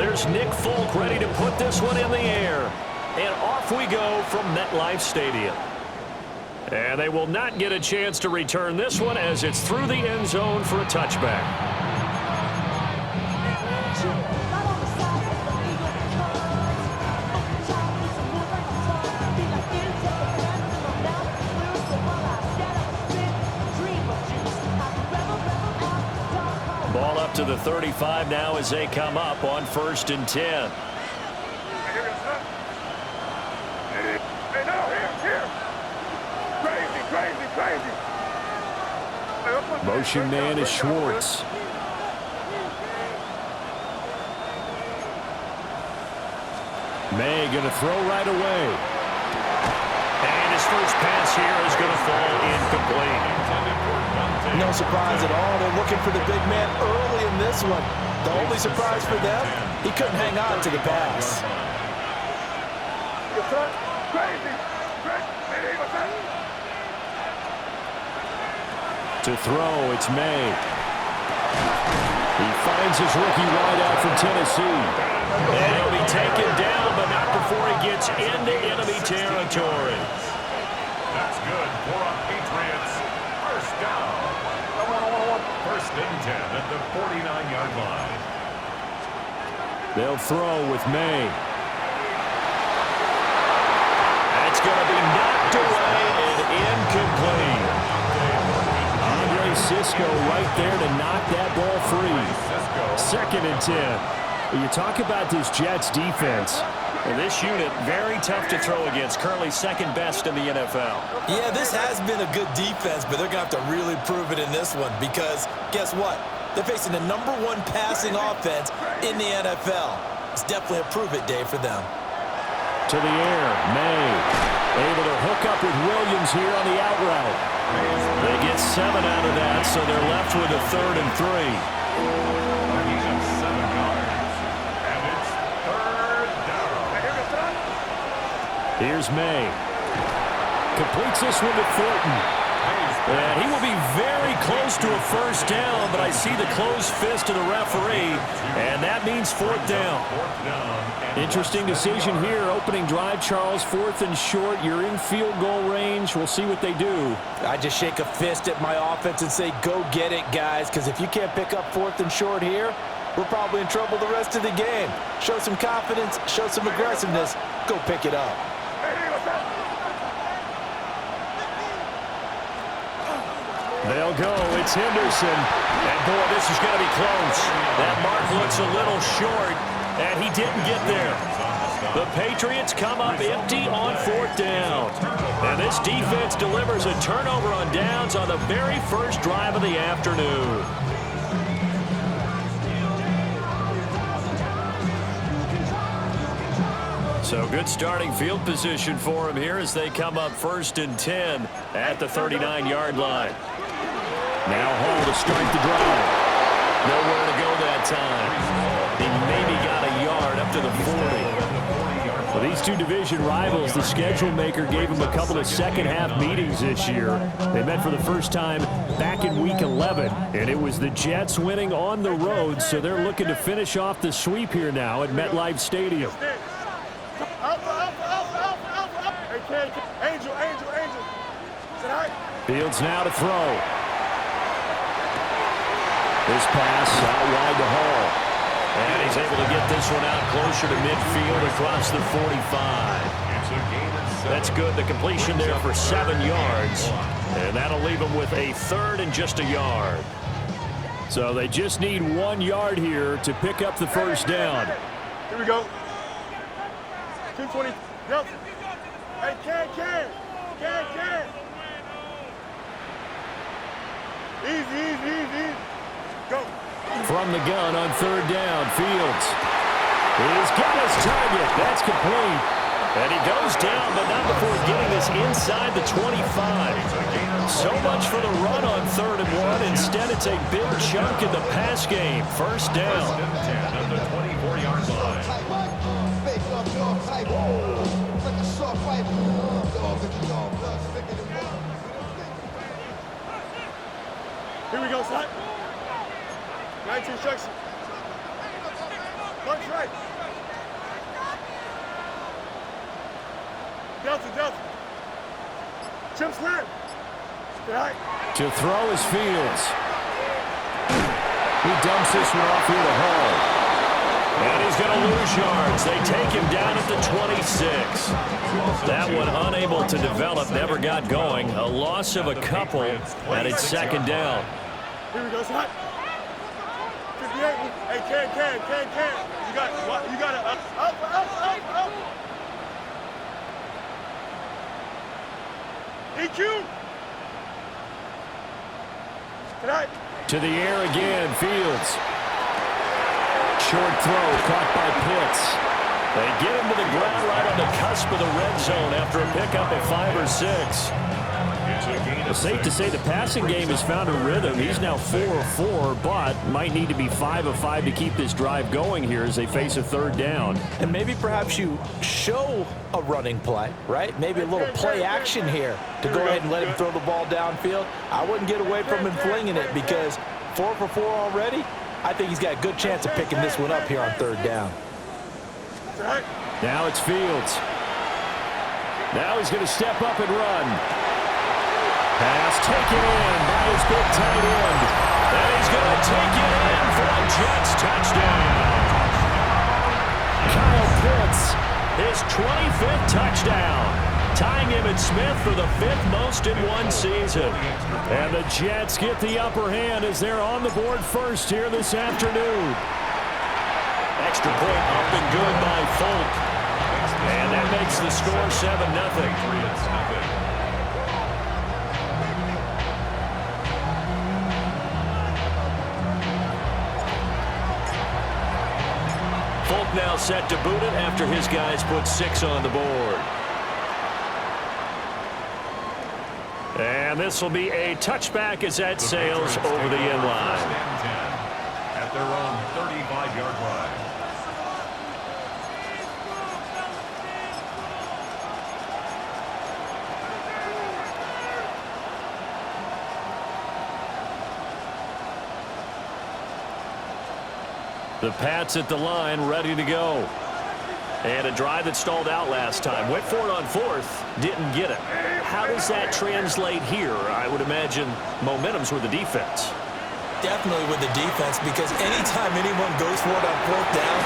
There's Nick Folk ready to put this one in the air. And off we go from MetLife Stadium. And they will not get a chance to return this one as it's through the end zone for a touchback. Ball up to the 35 now as they come up on 1st and 10. Motion man is Schwartz. May going to throw right away. And his first pass here is going to fall incomplete. No surprise at all. They're looking for the big man early in this one. The only surprise for them, he couldn't hang on to the pass. To throw, it's May. He finds his rookie wideout from Tennessee. And he'll be taken down, but not before he gets into enemy territory. That's good for a Patriots first down. 1st and 10 at the 49-yard line. They'll throw with May. That's going to be knocked away and incomplete. Cisco right there to knock that ball free. 2nd and 10. You talk about this Jets defense. And this unit, very tough to throw against. Currently 2nd best in the NFL. Yeah, this has been a good defense, but they're going to have to really prove it in this one because guess what? They're facing the #1 passing offense in the NFL. It's definitely a prove-it day for them. To the air, May. Able to hook up with Williams here on the out route. They get 7 out of that, so they're left with a 3rd and 3. He's at 7 yards, and it's 3rd down. Here's May. Completes this one to Thornton. And he will be very close to a first down, but I see the closed fist of the referee, and that means 4th down. Interesting decision here. Opening drive, Charles. 4th and short. You're in field goal range. We'll see what they do. I just shake a fist at my offense and say, go get it, guys, because if you can't pick up 4th and short here, we're probably in trouble the rest of the game. Show some confidence, show some aggressiveness, go pick it up. They'll go. It's Henderson. And, boy, this is going to be close. That mark looks a little short, and he didn't get there. The Patriots come up empty on 4th down. And this defense delivers a turnover on downs on the very first drive of the afternoon. So good starting field position for him here as they come up 1st and 10 at the 39-yard line. Now Hall to start the drive. Nowhere to go that time. He maybe got a yard up to the 40. Well, these two division rivals, the schedule maker gave them a couple of second-half meetings this year. They met for the first time back in Week 11, and it was the Jets winning on the road, so they're looking to finish off the sweep here now at MetLife Stadium. Fields now to throw. This pass out wide to Hall. And he's able to get this one out closer to midfield across the 45. That's good. The completion there for 7 yards. And that'll leave him with a 3rd and just a yard. So they just need 1 yard here to pick up the first down. Here we go. 220. Yep. Hey, can. Easy. Go. From the gun on 3rd down, Fields. He's got his target. That's complete. And he goes down, but not before getting this inside the 25. So much for the run on 3rd and 1. Instead, it's a big chunk in the pass game. First down. 1st and 10 at the 24-yard line. Here we go, slide. 19 instruction. Punch right. Delta, Delta. Chip slam. Stay high. To throw is Fields. He dumps this one off here to Hall. And he's going to lose yards. They take him down at the 26. That one unable to develop, never got going. A loss of a couple, and it's second down. Here we go, it's hot. 58. Hey, can. You got it. Up. EQ. Tonight. To the air again, Fields. Short throw caught by Pitts. They get him to the ground right on the cusp of the red zone after a pickup of 5 or 6. It's safe to say the passing game has found a rhythm. He's now 4 of 4, but might need to be 5 of 5 to keep this drive going here as they face a third down. And maybe perhaps you show a running play, right? Maybe a little play action here to go ahead and let him throw the ball downfield. I wouldn't get away from him flinging it because 4 for 4 already. I think he's got a good chance of picking this one up here on third down. Now it's Fields. Now he's going to step up and run. Pass taken in by his big tight end. And he's going to take it in for a Jets touchdown. Kyle Pitts, his 25th touchdown, tying Emmitt Smith for the 5th most in one season. And the Jets get the upper hand as they're on the board first here this afternoon. Extra point up and good by Folk. And that makes the score 7-0. Folk now set to boot it after his guys put 6 on the board. And this will be a touchback as that sails over the end line. At their own 35-yard line. The Pats at the line, ready to go. And a drive that stalled out last time. Went for it on 4th, didn't get it. How does that translate here? I would imagine momentum's with the defense. Definitely with the defense, because anytime anyone goes for it on 4th down,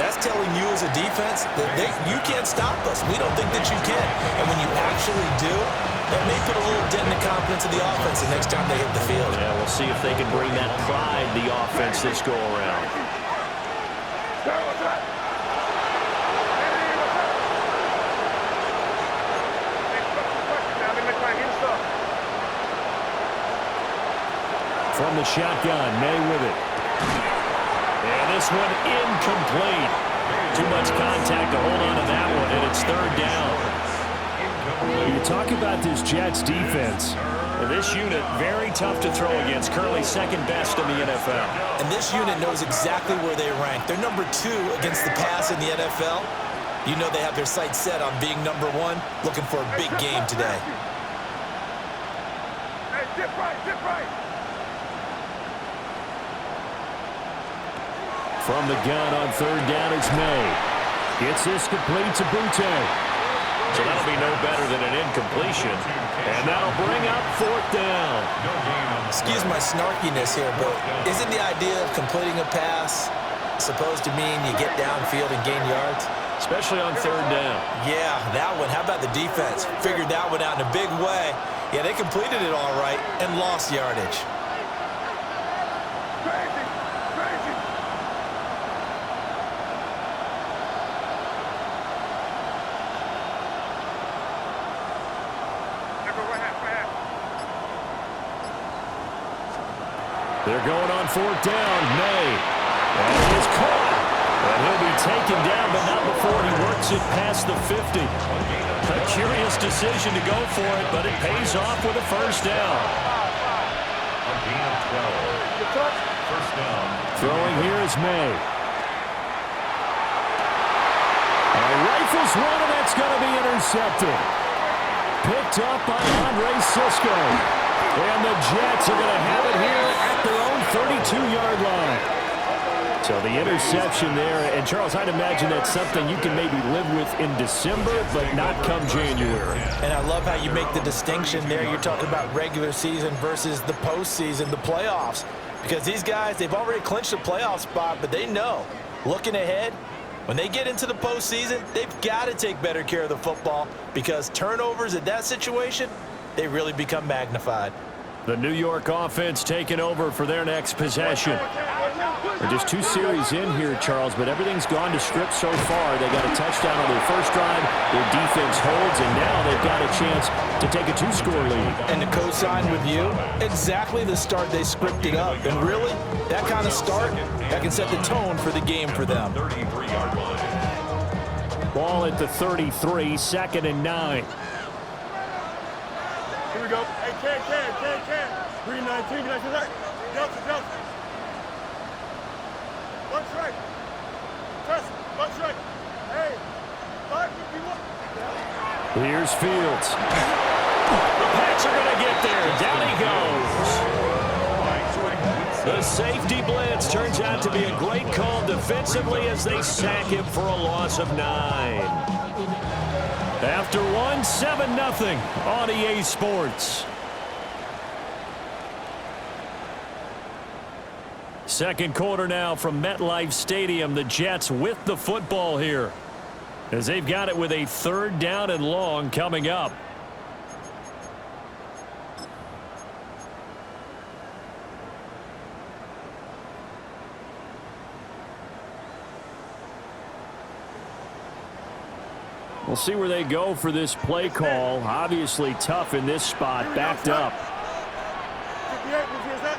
that's telling you as a defense that you can't stop us. We don't think that you can. And when you actually do, that may put a little dent in the confidence of the offense the next time they hit the field. Yeah, we'll see if they can bring that pride to the offense this go around. From the shotgun, May with it. And this one incomplete. Too much contact to hold on to that one, and it's third down. You talk about this Jets defense. This unit, very tough to throw against. Currently second best in the NFL. And this unit knows exactly where they rank. They're number 2 against the pass in the NFL. You know they have their sights set on being number 1, looking for a big game today. Hey, dip right. From the gun on third down, it's May. Gets this complete to Butte. So that'll be no better than an incompletion. And that'll bring up 4th down. Excuse my snarkiness here, but isn't the idea of completing a pass supposed to mean you get downfield and gain yards? Especially on third down. Yeah, that one. How about the defense? Figured that one out in a big way. Yeah, they completed it all right and lost yardage. Crazy. They're going on 4th down. May. And he is caught. And he'll be taken down, but not before he works it past the 50. A curious decision to go for it, but it pays off with a first down. A gain of 12. First down. Throwing here is May. And rifles one, and that's going to be intercepted. Picked up by Andre Sisco. And the Jets are going to have it here at their own 32-yard line. So the interception there, and Charles, I'd imagine that's something you can maybe live with in December, but not come January. And I love how you make the distinction there. You're talking about regular season versus the postseason, the playoffs. Because these guys, they've already clinched a playoff spot, but they know, looking ahead, when they get into the postseason, they've got to take better care of the football because turnovers in that situation, they really become magnified. The New York offense taking over for their next possession. They're just 2 series in here, Charles, but everything's gone to script so far. They got a touchdown on their first drive. Their defense holds, and now they've got a chance to take a 2-score lead. And to co-sign with you, exactly the start they scripted up. And really, that kind of start, that can set the tone for the game for them. 33-yard line. Ball at the 33, 2nd and 9. Here we go. Hey, can. 319, can I see that? Delta. One strike. Press, one strike. Hey, 551. Here's Fields. The Pats are going to get there. Down he goes. The safety blitz turns out to be a great call defensively as they sack him for a loss of 9. After one, 7-0 on EA Sports. Second quarter now from MetLife Stadium. The Jets with the football here as they've got it with a 3rd down and long coming up. We'll see where they go for this play call. Obviously tough in this spot, backed up. 58, is that?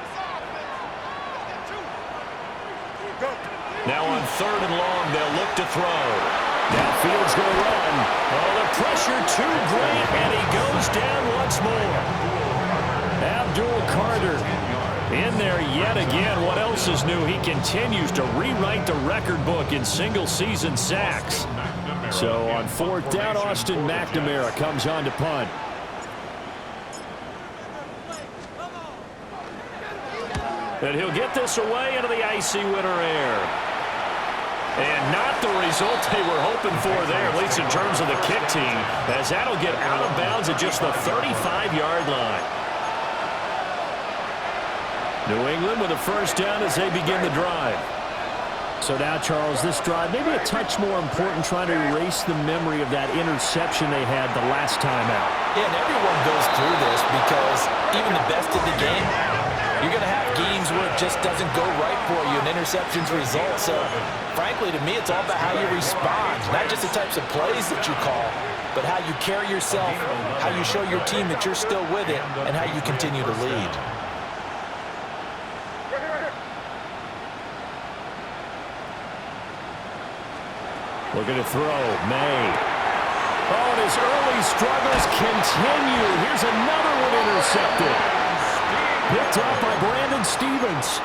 Go. Now on 3rd and long, they'll look to throw. Now Fields going to run. Oh, the pressure too great, and he goes down once more. Abdul Carter in there yet again. What else is new? He continues to rewrite the record book in single-season sacks. So on 4th down, Austin McNamara comes on to punt. And he'll get this away into the icy winter air. And not the result they were hoping for there, at least in terms of the kick team, as that'll get out of bounds at just the 35-yard line. New England with a 1st down as they begin the drive. So now, Charles, this drive maybe a touch more important, trying to erase the memory of that interception they had the last time out. Yeah, and everyone goes through this because even the best of the game, you're going to have games where it just doesn't go right for you, and interceptions result. So, frankly, to me, it's all about how you respond, not just the types of plays that you call, but how you carry yourself, how you show your team that you're still with it, and how you continue to lead. Looking to throw, May. Oh, and his early struggles continue. Here's another one intercepted. Picked up by Brandon Stevens.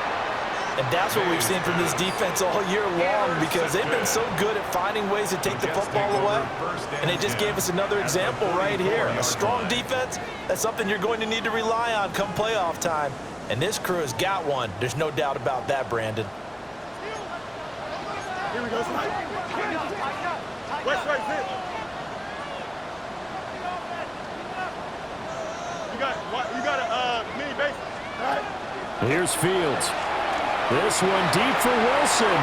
And that's what we've seen from this defense all year long because they've been so good at finding ways to take the football away. And they just gave us another example right here. A strong defense, that's something you're going to need to rely on come playoff time. And this crew has got one. There's no doubt about that, Brandon. Here we go. West right here. You got a mini base. All right. Here's Fields. This one deep for Wilson.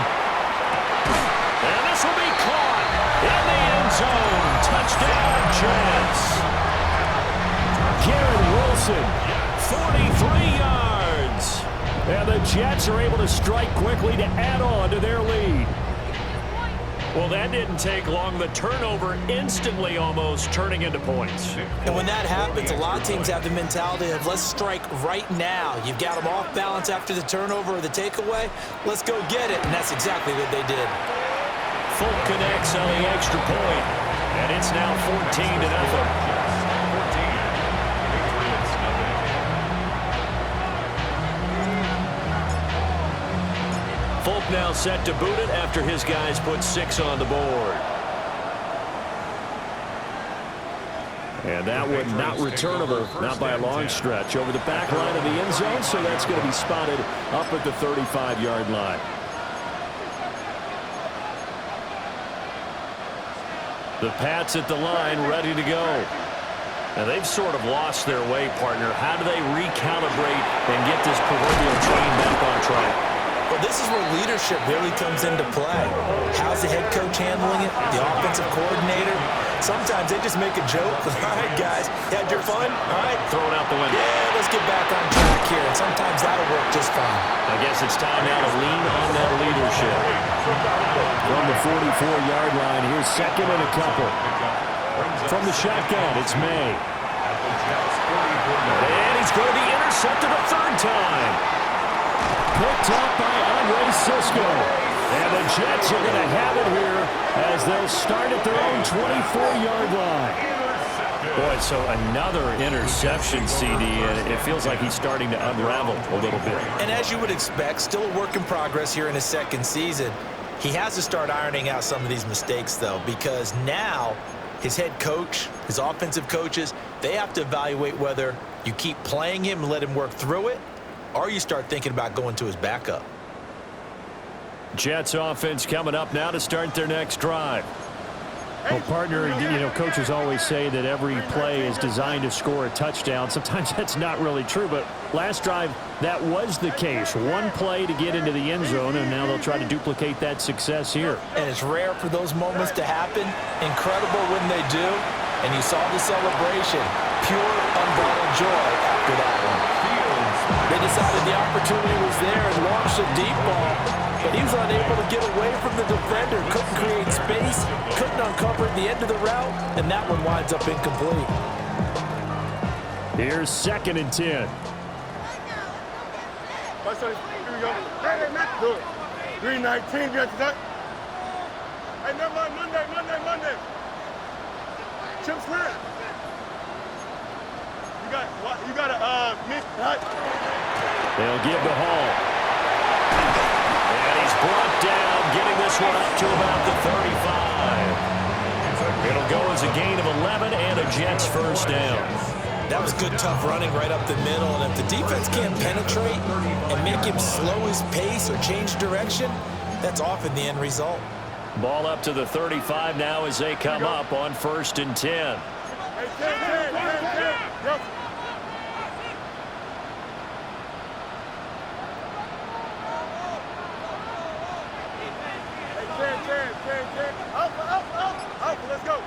And this will be caught in the end zone. Touchdown, Jets. Garrett Wilson, 43 yards. And the Jets are able to strike quickly to add on to their lead. Well, that didn't take long. The turnover instantly almost turning into points. And when that happens, a lot of teams have the mentality of let's strike right now. You've got them off balance after the turnover or the takeaway. Let's go get it. And that's exactly what they did. Folk connects on the extra point. And it's now 14-0. Folk now set to boot it after his guys put 6 on the board. And that one not returnable, not by a long stretch, over the back line of the end zone, so that's going to be spotted up at the 35-yard line. The Pats at the line, ready to go. Now, they've sort of lost their way, partner. How do they recalibrate and get this proverbial train back on track? Well, this is where leadership really comes into play. How's the head coach handling it? The offensive coordinator? Sometimes they just make a joke. All right, guys, had your fun? All right. Throw it out the window. Yeah, let's get back on track here. And sometimes that'll work just fine. I guess it's time now to lean on that leadership. From the 44-yard line, here's second and a couple. From the shotgun, it's May. And he's going to be intercepted a third time. Picked up by Andre Cisco. And the Jets are going to have it here as they'll start at their own 24-yard line. Boy, so another interception, CD, and it feels like he's starting to unravel a little bit. And as you would expect, still a work in progress here in his second season. He has to start ironing out some of these mistakes, though, because now his head coach, his offensive coaches, they have to evaluate whether you keep playing him and let him work through it, or you start thinking about going to his backup. Jets offense coming up now to start their next drive. Well, partner, coaches always say that every play is designed to score a touchdown. Sometimes that's not really true, but last drive, that was the case. One play to get into the end zone, and now they'll try to duplicate that success here. And it's rare for those moments to happen. Incredible when they do. And you saw the celebration. Pure, unbridled joy after that one. They decided the opportunity was there and launched a deep ball, but he was unable to get away from the defender. Couldn't create space, couldn't uncover the end of the route, and that one winds up incomplete. Here's second and 10. Here we go. Hey, look. 319, get that. Hey, never mind. Monday. Chip's clear. You got a mid hut. They'll give the Hall. And he's brought down, getting this one up to about the 35. It'll go as a gain of 11 and a Jets first down. That was good, tough running right up the middle. And if the defense can't penetrate and make him slow his pace or change direction, that's often the end result. Ball up to the 35 now as they come up on first and 10. Hey, 10. Yep. Alpha, let's go.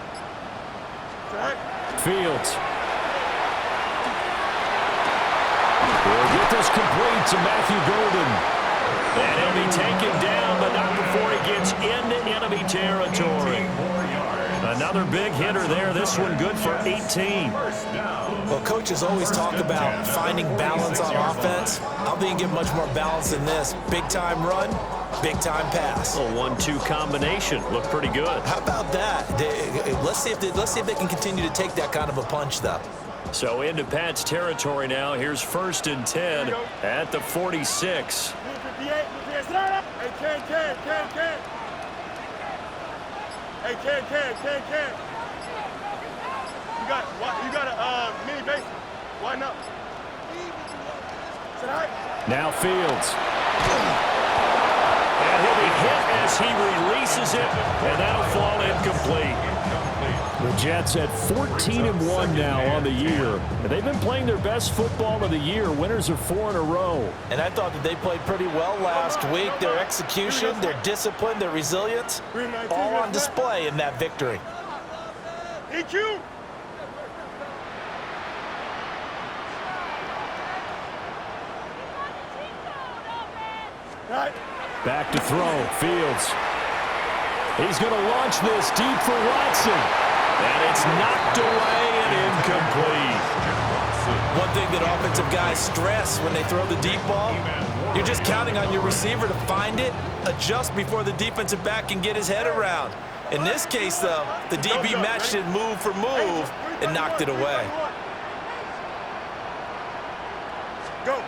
Fields. We'll get this complete to Matthew Golden. And he'll be taken down, but not before he gets into enemy territory. Another big hitter there. This one good for 18. Well, coaches always talk about finding balance on offense. I don't think you get much more balance than this. Big-time run, big-time pass. A 1-2 combination. Looked pretty good. How about that? Let's see if they can continue to take that kind of a punch, though. So into Pat's territory now. Here's first and 10 at the 46. Hey, can. Hey, can. You got a mini base. Why not? Now Fields. And he'll be hit as he releases it, and that'll fall incomplete. The Jets at 14-1 now on the year. And they've been playing their best football of the year, winners of 4 in a row. And I thought that they played pretty well last week. Their execution, their discipline, their resilience, all on display in that victory. EQ. Back to throw. Fields. He's going to launch this deep for Watson. And it's knocked away and incomplete. One thing that offensive guys stress when they throw the deep ball, you're just counting on your receiver to find it, adjust before the defensive back can get his head around. In this case, though, the DB matched it move for move and knocked it away. Go.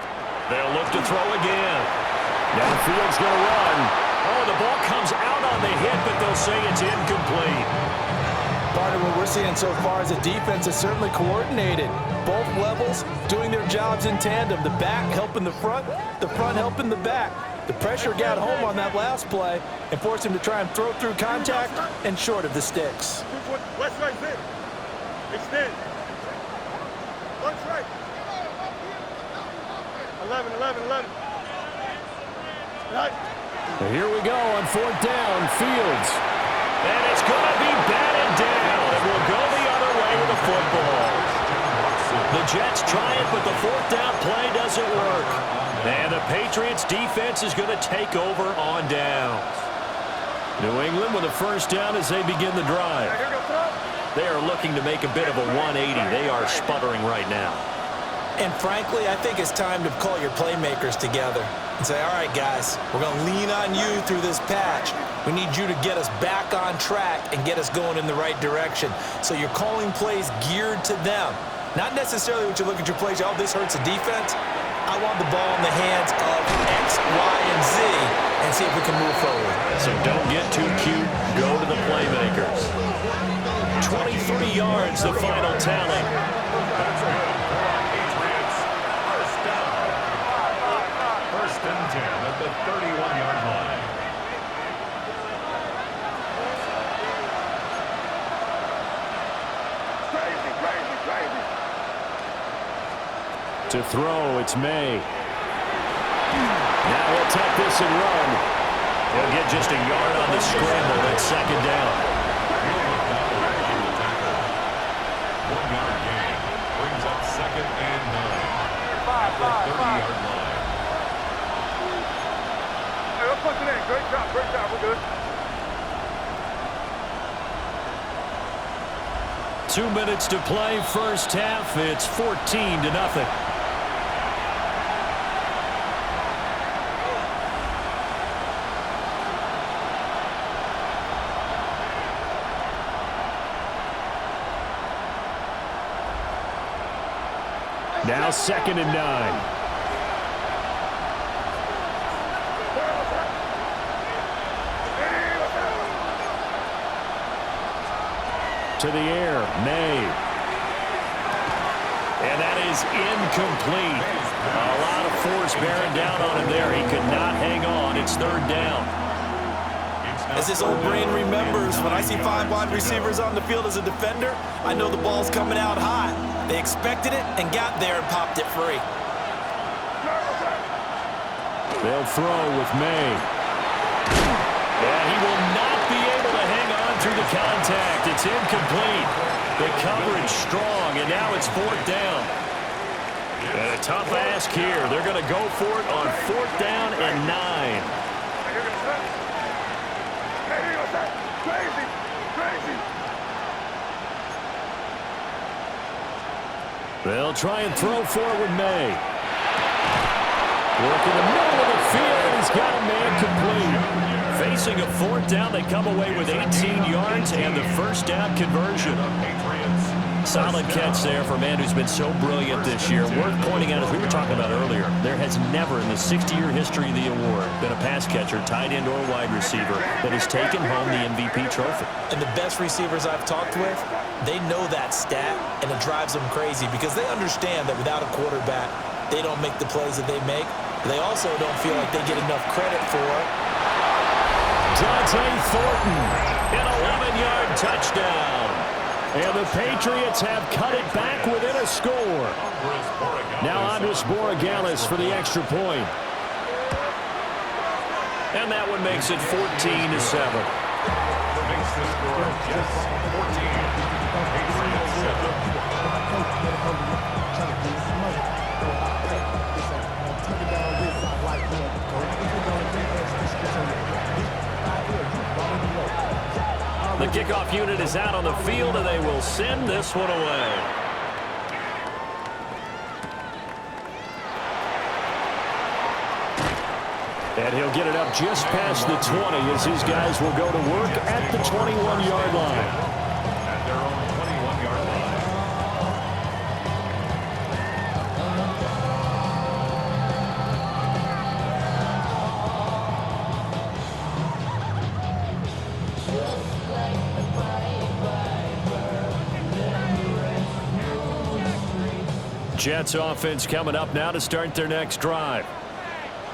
They'll look to throw again. Now Fields going to run. Oh, the ball comes out on the hit, but they'll say it's incomplete. Part of what we're seeing so far is the defense is certainly coordinated. Both levels doing their jobs in tandem. The back helping the front helping the back. The pressure got home on that last play and forced him to try and throw through contact and short of the sticks. West right, sit. Extend. Lunch right. 11. Right. Here we go on 4th down. Fields. And it's going to be batted down. It will go the other way with the football. The Jets try it, but the 4th down play doesn't work. And the Patriots defense is going to take over on downs. New England with a 1st down as they begin the drive. They are looking to make a bit of a 180. They are sputtering right now. And frankly, I think it's time to call your playmakers together and say, all right, guys, we're going to lean on you through this patch. We need you to get us back on track and get us going in the right direction. So you're calling plays geared to them. Not necessarily when you look at your plays, oh, this hurts the defense. I want the ball in the hands of X, Y, and Z and see if we can move forward. So don't get too cute. Go to the playmakers. 23 yards, the final tally. That's good for our Patriots. First down. 1st and 10 at the 31-yard line. Crazy. To throw, it's May. Now he'll take this and run. He'll get just a yard on the scramble. That's 2nd down. 1-yard gain. Brings up 2nd and 9. At the 30-yard line. Hey, let's punch it in. Great job. We're good. 2 minutes to play, 1st half. It's 14-0. Now 2nd and 9. To the air, May. And that is incomplete. A lot of force bearing down on him there. He could not hang on. It's 3rd down. As this old brain remembers, when I see 5 wide receivers on the field as a defender, I know the ball's coming out hot. They expected it and got there and popped it free. They'll throw with May. And he will not be able to hang on through the contact. It's incomplete. The coverage strong, and now it's 4th down. And a tough ask here. They're going to go for it on 4th down and 9. Crazy. They'll try and throw forward May. Work in the middle of the field, and he's got a man complete. Facing a 4th down, they come away with 18 yards and the 1st down conversion. Solid catch there for a man who's been so brilliant this year. Worth pointing out, as we were talking about earlier, there has never in the 60-year history of the award been a pass catcher, tight end, or wide receiver that has taken home the MVP trophy. And the best receivers I've talked with, they know that stat, and it drives them crazy because they understand that without a quarterback, they don't make the plays that they make. They also don't feel like they get enough credit for Dante Thornton, an 11-yard touchdown. And the Patriots have cut it back within a score. Now Andres Borregales for the extra point. And that one makes it 14-7. Makes the score just 14. The kickoff unit is out on the field, and they will send this one away. And he'll get it up just past the 20 as his guys will go to work at the 21-yard line. At their own 21-yard line. Jets offense coming up now to start their next drive.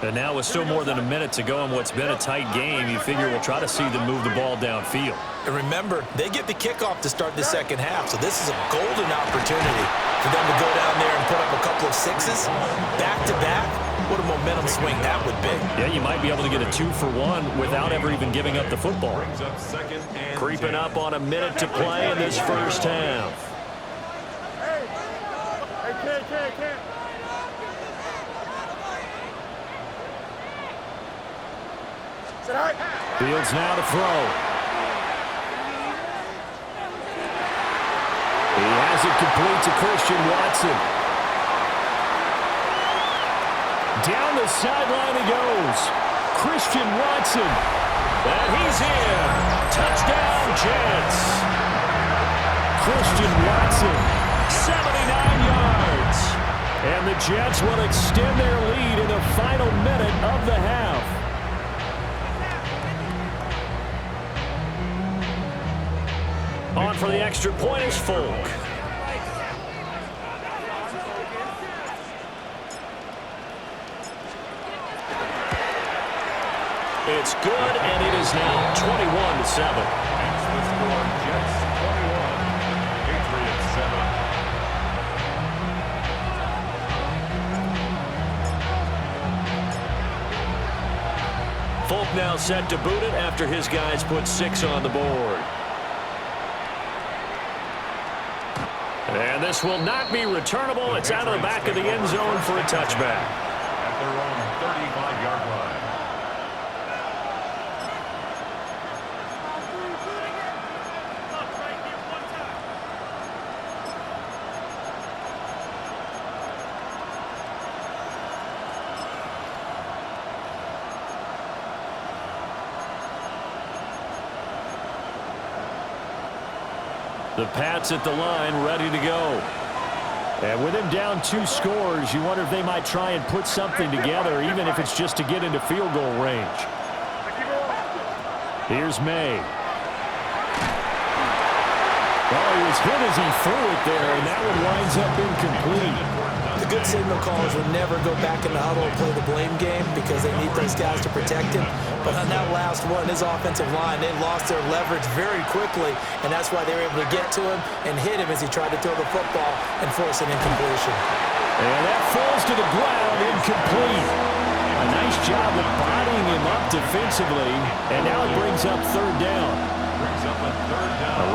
And now with still more than a minute to go in what's been a tight game, you figure we'll try to see them move the ball downfield. And remember, they get the kickoff to start the second half, so this is a golden opportunity for them to go down there and put up a couple of sixes back-to-back. What a momentum swing that would be. Yeah, you might be able to get a 2-for-1 without ever even giving up the football. Creeping up on a minute to play in this first half. Hey, Fields now to throw. He has it complete to Christian Watson. Down the sideline he goes. Christian Watson. And he's in. Touchdown, Jets. Christian Watson, 79 yards. And the Jets will extend their lead in the final minute of the half. On for the extra point is Folk. It's good, and it is now 21-7. That's the score. Jets 21, Patriots 7. Folk now set to boot it after his guys put 6 on the board. And this will not be returnable. It's out of the back of the end zone for a touchback. At their own 35-yard line. The Pats at the line, ready to go. And with him down 2 scores, you wonder if they might try and put something together, even if it's just to get into field goal range. Here's May. Oh, he was hit as he threw it there, and that one winds up incomplete. The good signal callers would never go back in the huddle and play the blame game because they need those guys to protect him. But on that last one, his offensive line, they lost their leverage very quickly, and that's why they were able to get to him and hit him as he tried to throw the football and force an incompletion. And that falls to the ground, incomplete. A nice job of bodying him up defensively, and now it brings up third down.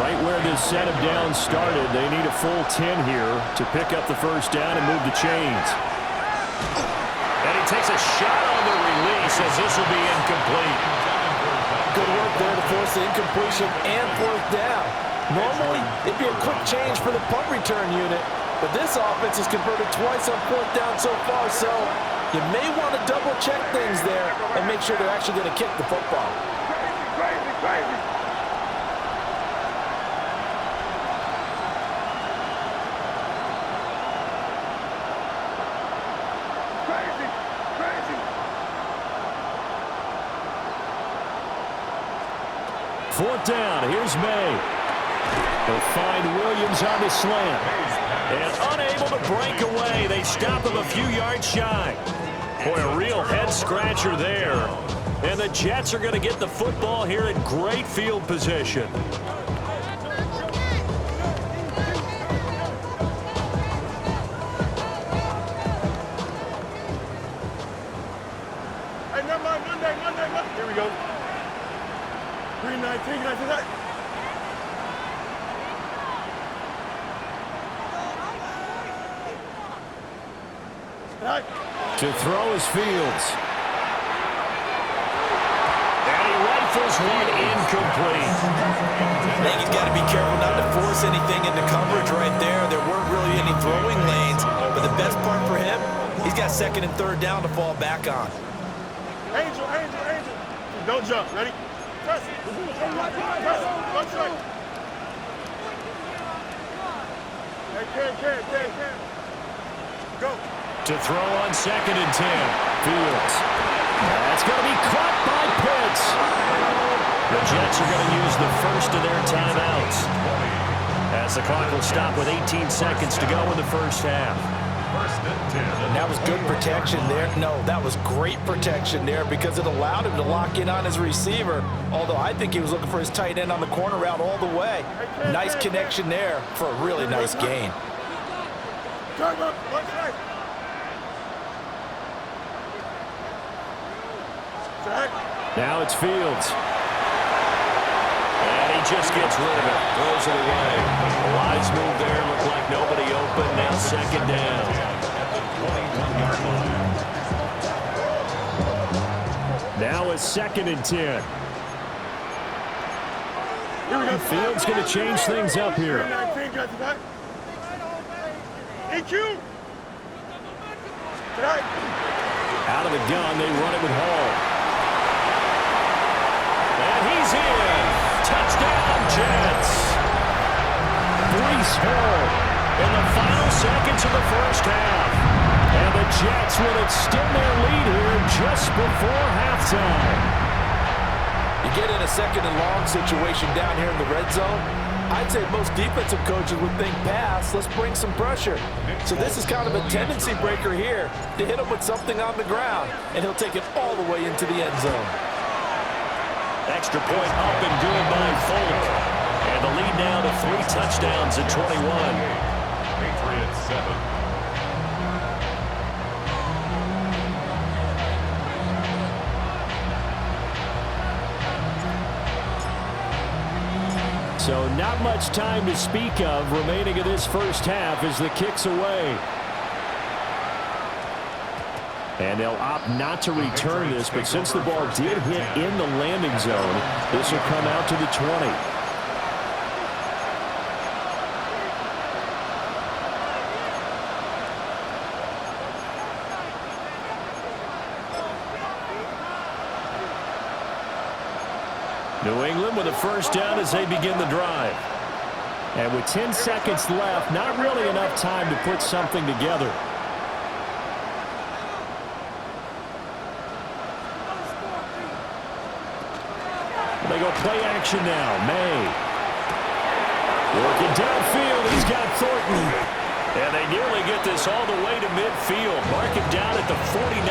Right where this set of downs started, they need a full 10 here to pick up the first down and move the chains. And he takes a shot on the release as this will be incomplete. Good work there to force the incompletion and fourth down. Normally, it'd be a quick change for the punt return unit, but this offense has converted twice on fourth down so far, so you may want to double-check things there and make sure they're actually going to kick the football. Crazy. Fourth down, here's May. They'll find Williams on the slant. And unable to break away, they stop him a few yards shy. Boy, a real head-scratcher there. And the Jets are going to get the football here in great field position. Hey, never mind, Monday. Here we go. 319, can I do that? To throw is Fields. And he rifles one incomplete. I think he's got to be careful not to force anything into coverage right there. There weren't really any throwing lanes, but the best part for him, he's got second and third down to fall back on. Angel. Don't jump. Ready? Press. One strike. Hey, can. Go. To throw on second and 10. Fields. That's going to be caught by Pitts. The Jets are going to use the first of their timeouts as the clock will stop with 18 seconds to go in the first half. First and 10. And that was good protection there. No, that was great protection there because it allowed him to lock in on his receiver. Although I think he was looking for his tight end on the corner route all the way. Nice connection there for a really nice gain. Now it's Fields. And he just gets rid of it. Throws it away. A wise move there. Looked like nobody open. Now second down. Now a second and 10. Fields going to change things up here. Out of the gun, they run it with Hall. And he's in. Touchdown, Jets. Breece Hall in the final seconds of the first half. And the Jets will extend their lead here just before halftime. You get in a second and long situation down here in the red zone, I'd say most defensive coaches would think pass, let's bring some pressure. So this is kind of a tendency breaker here to hit him with something on the ground, and he'll take it all the way into the end zone. Extra point up and good by Fuller. And the lead now to 3 touchdowns at 21. Patriots 7. So not much time to speak of remaining in this first half as the kick's away. And they'll opt not to return this, but since the ball did hit in the landing zone, this will come out to the 20. New England with a first down as they begin the drive. And with 10 seconds left, not really enough time to put something together. They go play action now. May. Working downfield. He's got Thornton. And they nearly get this all the way to midfield. Mark it down at the 49.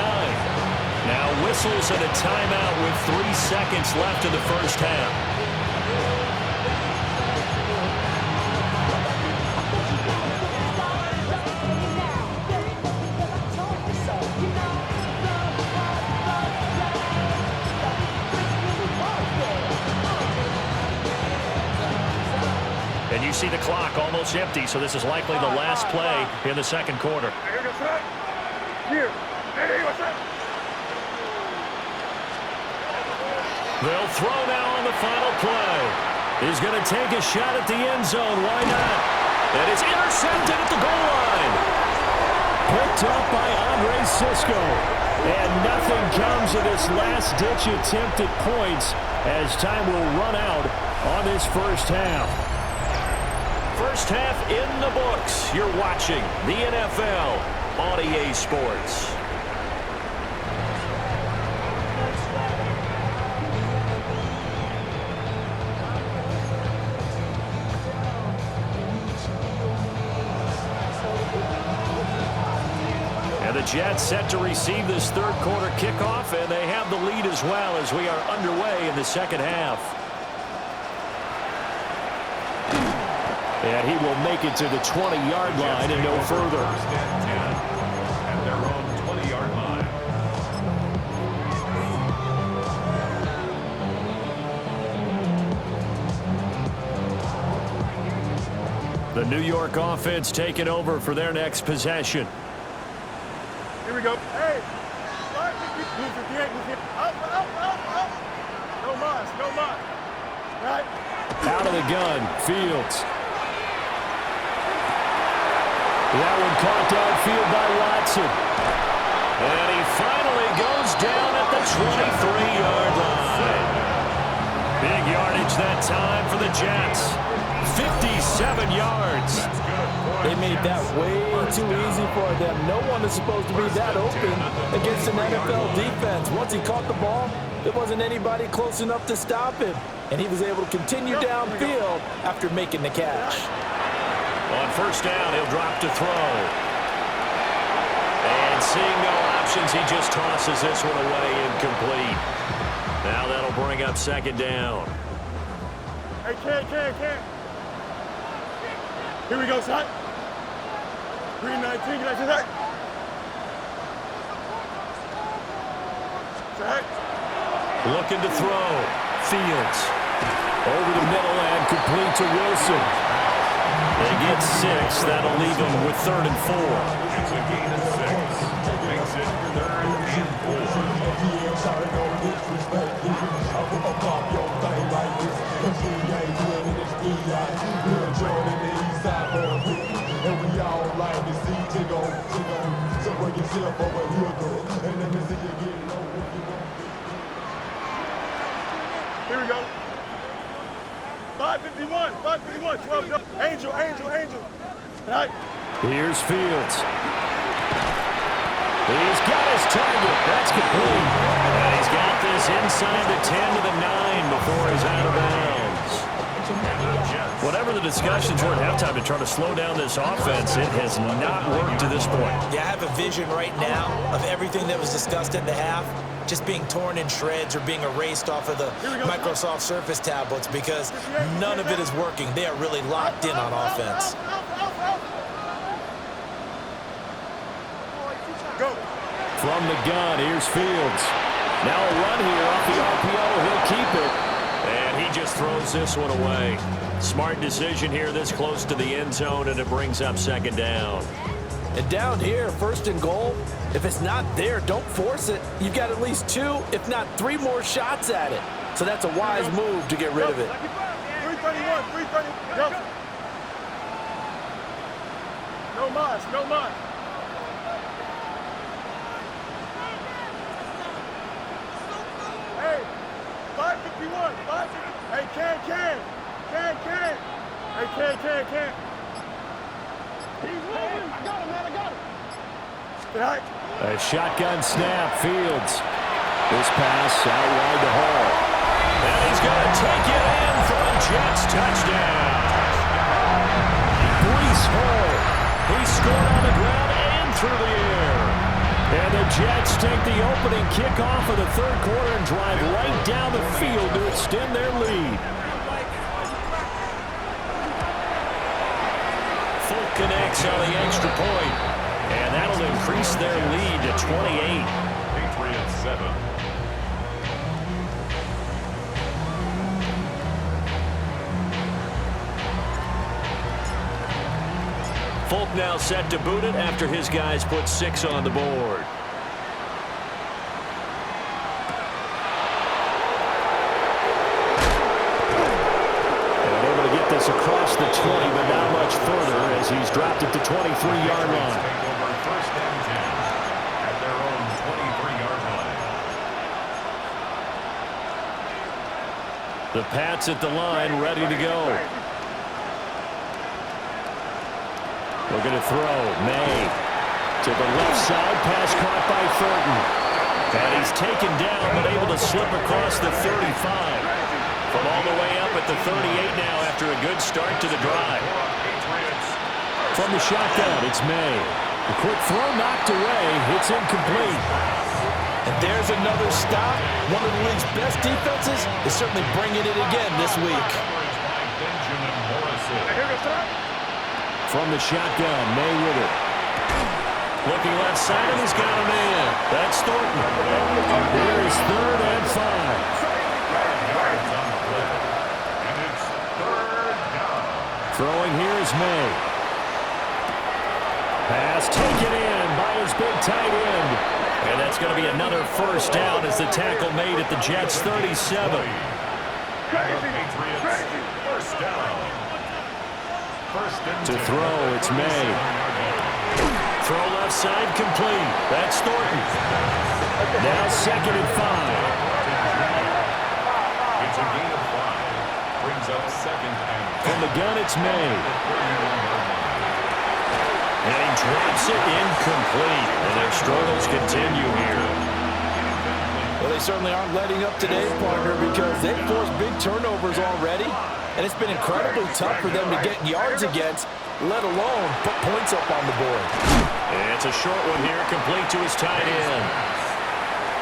Now whistles and a timeout with 3 seconds left in the first half. And you see the clock almost empty, so this is likely the last play in the second quarter. They'll throw now on the final play. He's going to take a shot at the end zone. Why not? And it's intercepted at the goal line. Picked up by Andre Sisco. And nothing comes of this last-ditch attempt at points as time will run out on this first half. First half in the books. You're watching the NFL on EA Sports. And the Jets set to receive this third quarter kickoff, and they have the lead as well as we are underway in the second half. And he will make it to the 20-yard line and no further. First and 10 at their own 20-yard line. The New York offense taking over for their next possession. Here we go. Hey. Up. No mas. Right. Out of the gun, Fields. That one caught downfield by Watson. And he finally goes down at the 23-yard line. Big yardage that time for the Jets. 57 yards. They made that way too easy for them. No one is supposed to be that open against an NFL defense. Once he caught the ball, there wasn't anybody close enough to stop him. And he was able to continue downfield after making the catch. On first down, he'll drop to throw. And seeing no options, he just tosses this one away incomplete. Now that'll bring up second down. Hey, can. Here we go, son. 319, get that. Set. Looking to throw. Fields. Over the middle and complete to Wilson. They get 6. That'll leave them with 3rd and 4. It's a gain of 6. Makes it 3rd and 4. Here we go. 551, 12. Angel. Right. Here's Fields. He's got his target. That's complete. And he's got this inside the 10 to the 9 before he's out of bounds. Whatever the discussions were at halftime to try to slow down this offense, it has not worked to this point. Yeah, I have a vision right now of everything that was discussed at the half just being torn in shreds or being erased off of the Microsoft Surface tablets because none of it is working. They are really locked in on offense. Go. From the gun, here's Fields. Now a run here off the RPO. He'll keep it. And he just throws this one away. Smart decision here this close to the end zone, and it brings up second down. And down here, 1st and goal, if it's not there, don't force it. You've got at least 2, if not 3 more shots at it. So that's a wise move to get rid of it. 330. Go. No mas. Hey, 551. Hey, can. Hey, can. He's moving. I got him. Right. A shotgun snap, Fields. This pass out wide to Hall. And he's going to take it in for a Jets touchdown. Breece Hall. He scored on the ground and through the air. And the Jets take the opening kickoff of the 3rd quarter and drive right down the field to extend their lead. Folk connects on the extra point. And that'll increase their lead to 28. Patriots 7. Folk now set to boot it after his guys put 6 on the board. And able to get this across the 20, but not much further as he's dropped it to 23-yard line. Take over 1st and 10 at their own 23-yard line. The Pats at the line, ready to go. Looking to throw. May to the left side. Pass caught by Thornton. And he's taken down, but able to slip across the 35. From all the way up at the 38 now after a good start to the drive. From the shotgun, it's May. The quick throw knocked away. It's incomplete. And there's another stop. One of the league's best defenses is certainly bringing it again this week. From the shotgun, May with it. Looking left side, and he's got him in. That's Thornton. Here is 3rd and 5. Throwing here is May. Pass taken in by his big tight end. And that's going to be another 1st down as the tackle made at the Jets' 37. Patriots 1st down. To throw, it's May. Throw left side, complete. That's Thornton. Now 2nd and 5. It's a gain of 5. Brings up 2nd and 10. From the gun, it's May. And he drops it incomplete. And their struggles continue here. Well, they certainly aren't letting up today, partner, because they've forced big turnovers already. And it's been incredibly tough for them to get yards against, let alone put points up on the board. It's a short one here, complete to his tight end.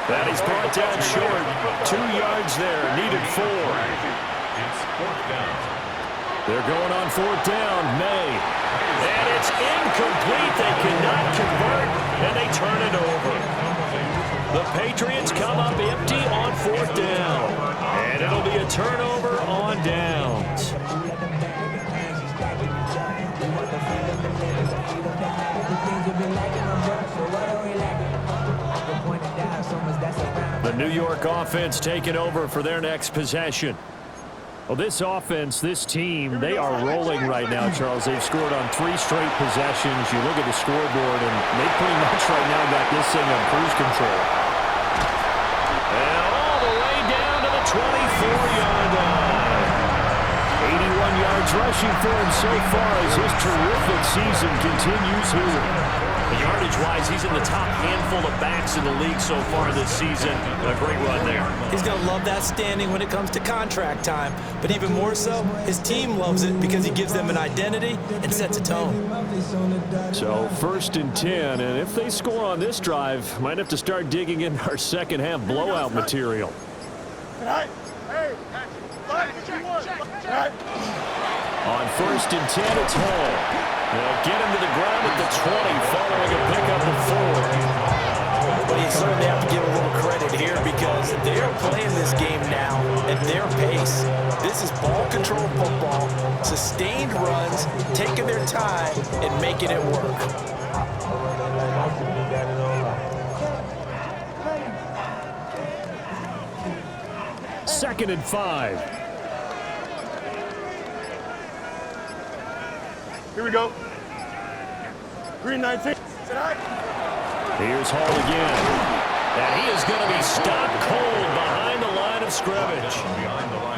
That he's brought down short. 2 yards there, needed 4. It's 4th down. They're going on 4th down, May. And it's incomplete. They cannot convert, and they turn it over. The Patriots come up empty on 4th down. And it'll be a turnover on downs. The New York offense taking over for their next possession. Well, this offense, this team, they are rolling right now, Charles. They've scored on 3 straight possessions. You look at the scoreboard, and they pretty much right now got this thing on cruise control. And all the way down to the 24-yard line. 81 yards rushing for him so far as his terrific season continues here. Yardage-wise, he's in the top handful of backs in the league so far this season. A great run there. He's going to love that standing when it comes to contract time. But even more so, his team loves it because he gives them an identity and sets a tone. So 1st and 10, and if they score on this drive, might have to start digging in our second half blowout material. Hey, On 1st and 10, it's Hall. They'll get him to the ground at the 20, following a pickup of 4. Well, you certainly have to give a little credit here because they are playing this game now at their pace. This is ball control football, sustained runs, taking their time, and making it work. Second and 5. here we go. Green 19. Here's Hall again. And he is going to be stopped cold behind the line of scrimmage.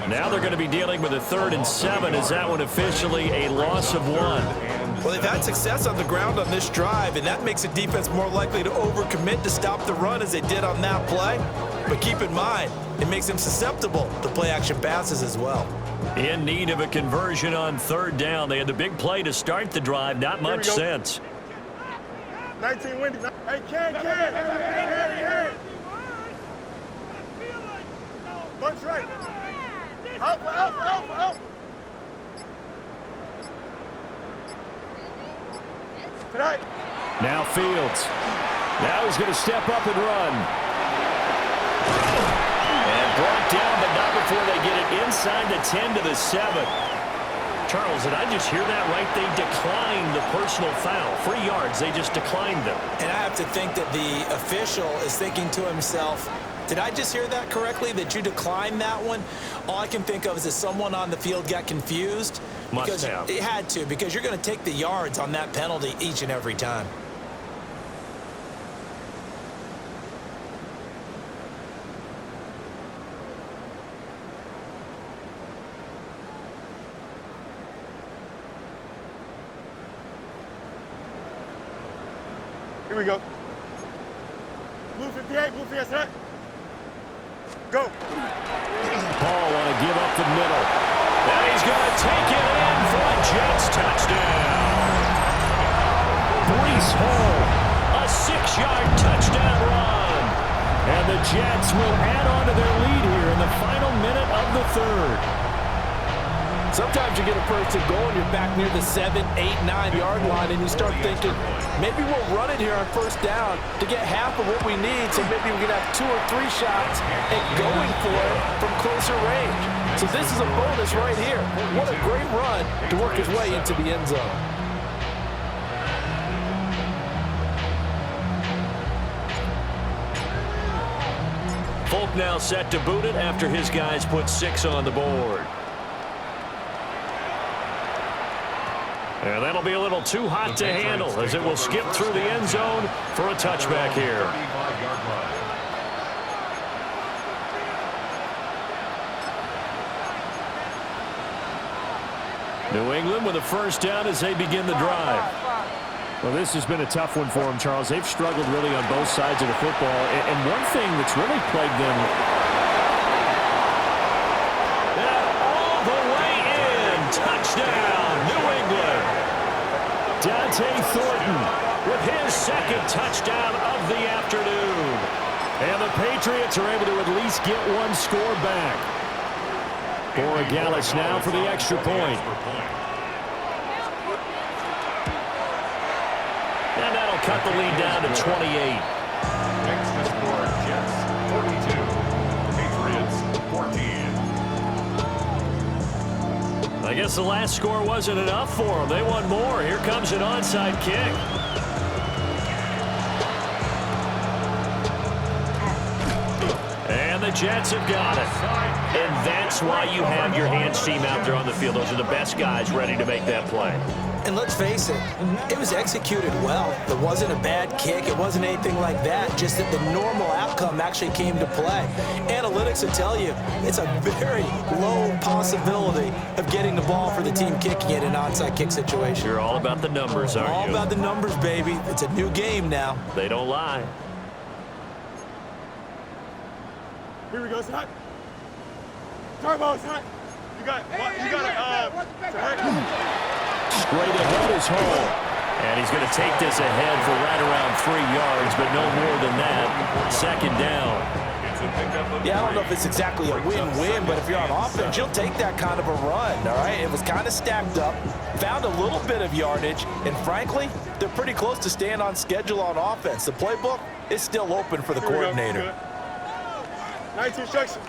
Now they're going to be dealing with a 3rd and 7. Is that one officially a loss of 1? Well, they've had success on the ground on this drive, and that makes the defense more likely to overcommit to stop the run as they did on that play. But keep in mind, it makes them susceptible to play-action passes as well. In need of a conversion on 3rd down. They had the big play to start the drive. Not much sense. 19 windy. Hey, Ken. Bunch right. Out. Tonight. Now Fields. Now he's going to step up and run. And brought down, but not before they get it inside the 10 to the 7. Charles, did I just hear that right? They declined the personal foul. 3 yards, they just declined them. And I have to think that the official is thinking to himself, did I just hear that correctly, that you declined that one? All I can think of is that someone on the field got confused. Must have. It had to, because you're going to take the yards on that penalty each and every time. Here we go. Blue 58, blue 58. Go. Paul want to give up the middle. And he's going to take it in for a Jets touchdown. Breece Hall, a 6-yard touchdown run. And the Jets will add on to their lead here in the final minute of the 3rd. Sometimes you get a first and goal and you're back near the 7, 8, 9-yard line, and you start thinking, maybe we'll run it here on 1st down to get half of what we need, so maybe we can have 2 or 3 shots at going for it from closer range. So this is a bonus right here. What a great run to work his way into the end zone. Folk now set to boot it after his guys put 6 on the board. And that'll be a little too hot to handle as it will skip through the end zone for a touchback here. New England with a 1st down as they begin the drive. Well, this has been a tough one for them, Charles. They've struggled really on both sides of the football. And one thing that's really plagued them, all the way in, touchdown, New England. Down Thornton with his second touchdown of the afternoon. And the Patriots are able to at least get one score back. Borregales now for the extra point. And that'll cut the lead down to 28. Next to score, Jets 42, Patriots 14. I guess the last score wasn't enough for them. They want more. Here comes an onside kick. And the Jets have got it. And that's why you have your hands team out there on the field. Those are the best guys ready to make that play. And let's face it, it was executed well. It wasn't a bad kick. It wasn't anything like that. Just that the normal outcome actually came to play. Analytics will tell you it's a very low possibility of getting the ball for the team kicking it in an onside kick situation. You're all about the numbers, aren't you? All about the numbers, baby. It's a new game now. They don't lie. Here we go, son. Turbo, son. You got Straight ahead is Hall. And he's going to take this ahead for right around 3 yards, but no more than that. Second down. Yeah, I don't know if it's exactly a win-win, but if you're on offense, you'll take that kind of a run, all right? It was kind of stacked up, found a little bit of yardage, and frankly, they're pretty close to staying on schedule on offense. The playbook is still open for the coordinator. 19 instruction.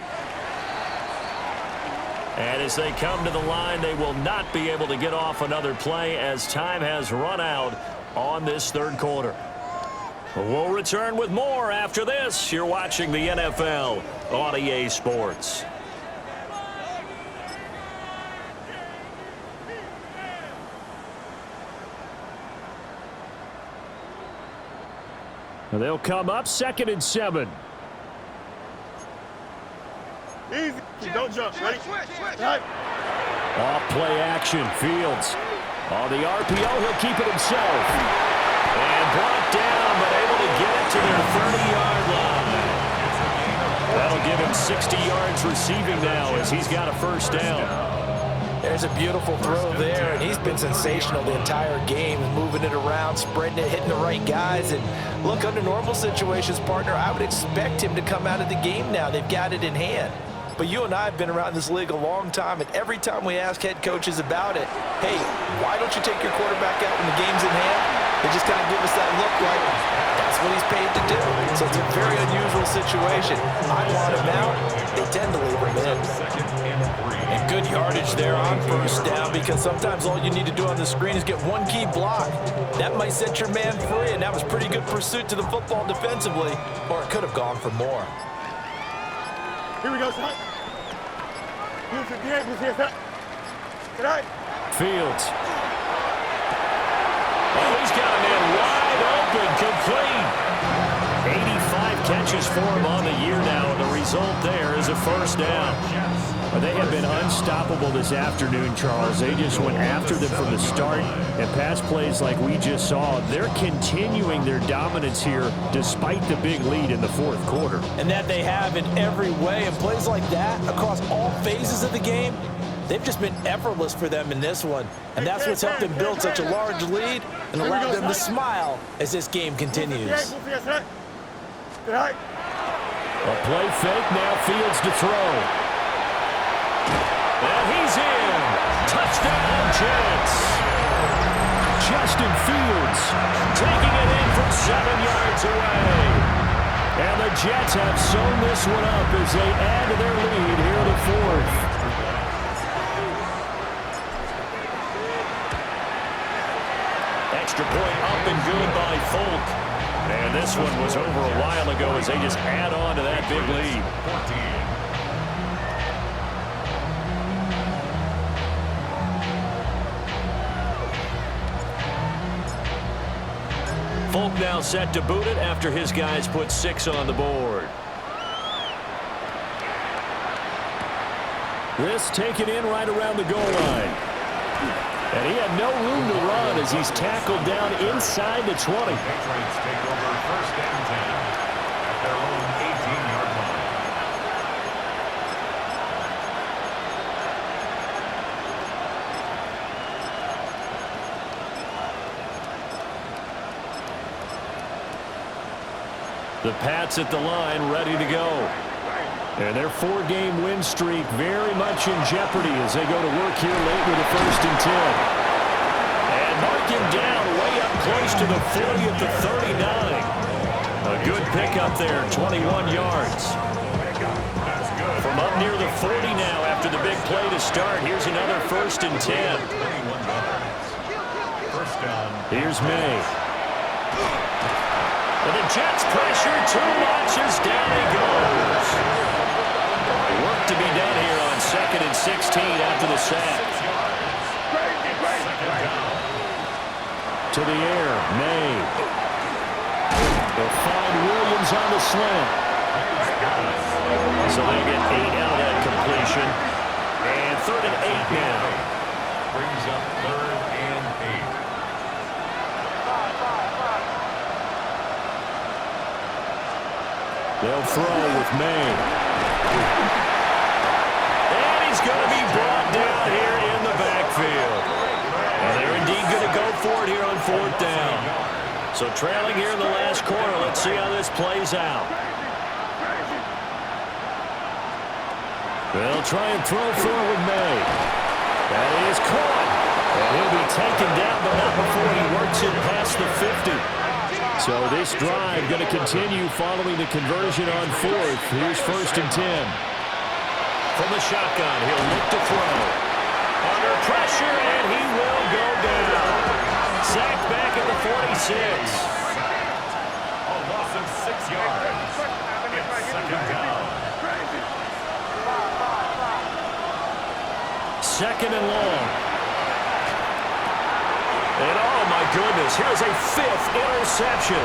And as they come to the line, they will not be able to get off another play as time has run out on this third quarter. We'll return with more after this. You're watching the NFL on EA Sports. They'll come up 2nd and 7. Easy. Don't jump. Ready? Right. Off play action. Fields. On the RPO, he'll keep it himself. And brought down, but able to get it to their 30-yard line. That'll give him 60 yards receiving now as he's got a first down. There's a beautiful throw there, and he's been sensational the entire game, moving it around, spreading it, hitting the right guys. And look, under normal situations, partner, I would expect him to come out of the game now. They've got it in hand. But you and I have been around this league a long time, and every time we ask head coaches about it, hey, why don't you take your quarterback out when the game's in hand? They just kind of give us that look like that's what he's paid to do. So it's a very unusual situation. I want him out. They tend to leave him in. And good yardage there on first down, because sometimes all you need to do on the screen is get one key block. That might set your man free, and that was pretty good pursuit to the football defensively, or it could have gone for more. Here we go, son. Use your hands here, son. Tonight. Fields. Oh, he's got a man wide open, complete. 85 catches for him on the year now, and the result there is a first down. They have been unstoppable this afternoon, Charles. They just went after them from the start, and pass plays like we just saw, they're continuing their dominance here despite the big lead in the fourth quarter. And that they have in every way, and plays like that across all phases of the game, they've just been effortless for them in this one. And that's what's helped them build such a large lead and allowed them to smile as this game continues. A play fake, now Fields to throw. And he's in. Touchdown, Jets. Justin Fields taking it in from 7 yards away. And the Jets have sewn this one up as they add to their lead here in the fourth. Extra point up and good by Folk. And this one was over a while ago as they just add on to that big lead. Folk now set to boot it after his guys put 6 on the board. This taken in right around the goal line. And he had no room to run as he's tackled down inside the 20. Patriots take over first and 10 at their own 18-yard line. The Pats at the line, ready to go. And their 4-game win streak very much in jeopardy as they go to work here late with a 1st and 10. And marking down way up close to the 40 at the 39. A good pickup there, 21 yards. From up near the 40 now after the big play to start. Here's another 1st and 10. Here's May. And the Jets pressure too much as down he goes. Work to be done here on 2nd and 16 after the sack. To the air, May. They'll find Williams on the slant. So they'll get 8 out of that completion. And 3rd and 8 now. Brings up 3rd and 8. They'll throw with May. And he's going to be brought down here in the backfield. And they're indeed going to go for it here on 4th down. So trailing here in the last quarter. Let's see how this plays out. They'll try and throw forward May. That is caught. And he'll be taken down, but not before he works it past the 50. So this drive going to continue following the conversion on 4th. Here's 1st and 10. From the shotgun, he'll look to throw. Under pressure, and he will go down. Sacked back at the 46. A loss of 6 yards. It's 2nd down. 2nd and long. And oh my goodness, here's a 5th interception.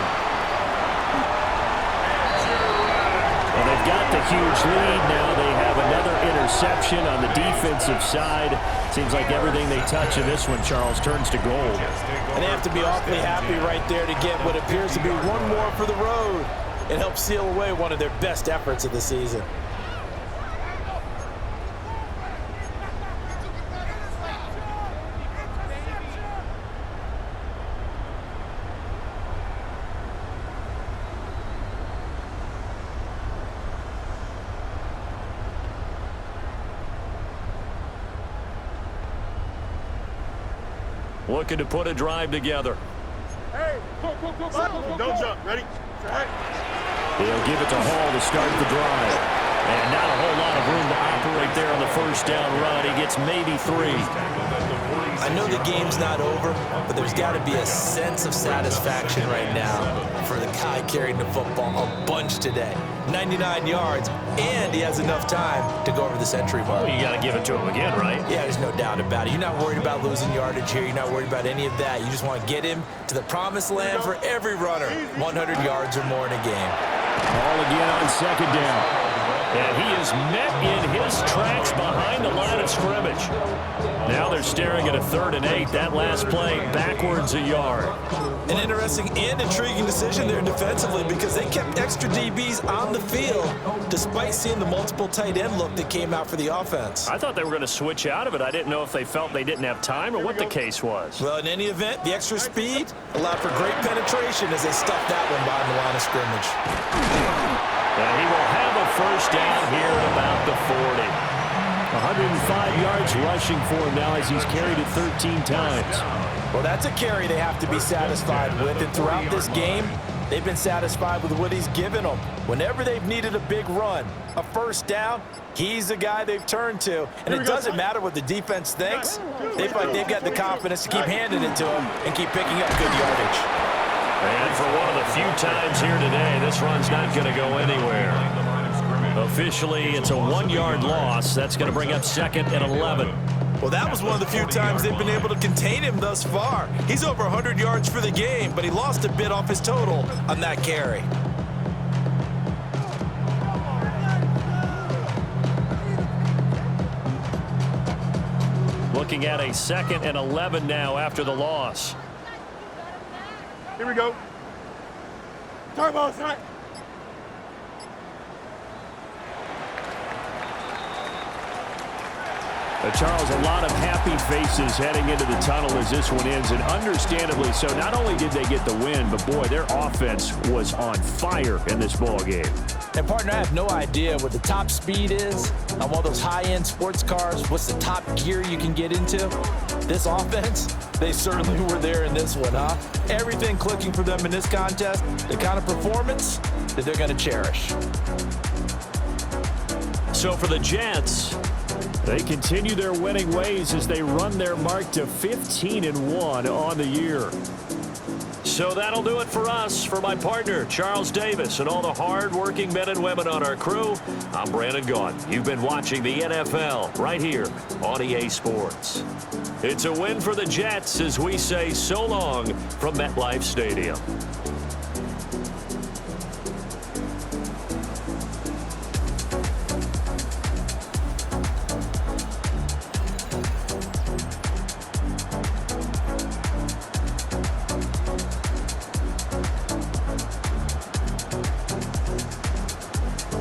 And they've got the huge lead now. They have another interception on the defensive side. Seems like everything they touch in this one, Charles, turns to gold. And they have to be awfully happy right there to get what appears to be one more for the road. It helps seal away one of their best efforts of the season. Looking to put a drive together. Hey, don't jump. Ready? Hey. They'll give it to Hall to start the drive. And not a whole lot of room to operate there on the 1st down run. He gets maybe 3. I know the game's not over, but there's got to be a sense of satisfaction right now for the guy carrying the football a bunch today. 99 yards, and he has enough time to go over the century mark. Well, you got to give it to him again, right? Yeah, there's no doubt about it. You're not worried about losing yardage here. You're not worried about any of that. You just want to get him to the promised land for every runner. 100 yards or more in a game. Ball again on 2nd down. And he is met in his tracks behind the line of scrimmage. Now they're staring at a 3rd and 8. That last play backwards a yard. An interesting and intriguing decision there defensively because they kept extra DBs on the field despite seeing the multiple tight end look that came out for the offense. I thought they were going to switch out of it. I ddidn't know if they felt they didn't have time or what the case was. Well, in any event, the extra speed allowed for great penetration as they stuffed that one behind the line of scrimmage. And he will have a 1st down here at about the 40. 105 yards rushing for him now as he's carried it 13 times. Well, that's a carry they have to be satisfied with. And throughout this game, they've been satisfied with what he's given them. Whenever they've needed a big run, a 1st down, he's the guy they've turned to. And it doesn't matter what the defense thinks. They've got the confidence to keep handing it to him and keep picking up good yardage. And for one of the few times here today, this run's not going to go anywhere. Officially, it's a 1-yard loss. That's going to bring up 2nd and 11. Well, that was one of the few times they've been able to contain him thus far. He's over 100 yards for the game, but he lost a bit off his total on that carry. Looking at a 2nd and 11 now after the loss. Here we go. Turbo, son. Charles, a lot of happy faces heading into the tunnel as this one ends, and understandably so. Not only did they get the win, but boy, their offense was on fire in this ball game. And partner, I have no idea what the top speed is on one of those high-end sports cars. What's the top gear you can get into? This offense, they certainly were there in this one, huh? Everything clicking for them in this contest, the kind of performance that they're going to cherish. So for the Jets, they continue their winning ways as they run their mark to 15-1 on the year. So that'll do it for us. For my partner, Charles Davis, and all the hard-working men and women on our crew, I'm Brandon Gaudin. You've been watching the NFL right here on EA Sports. It's a win for the Jets as we say so long from MetLife Stadium.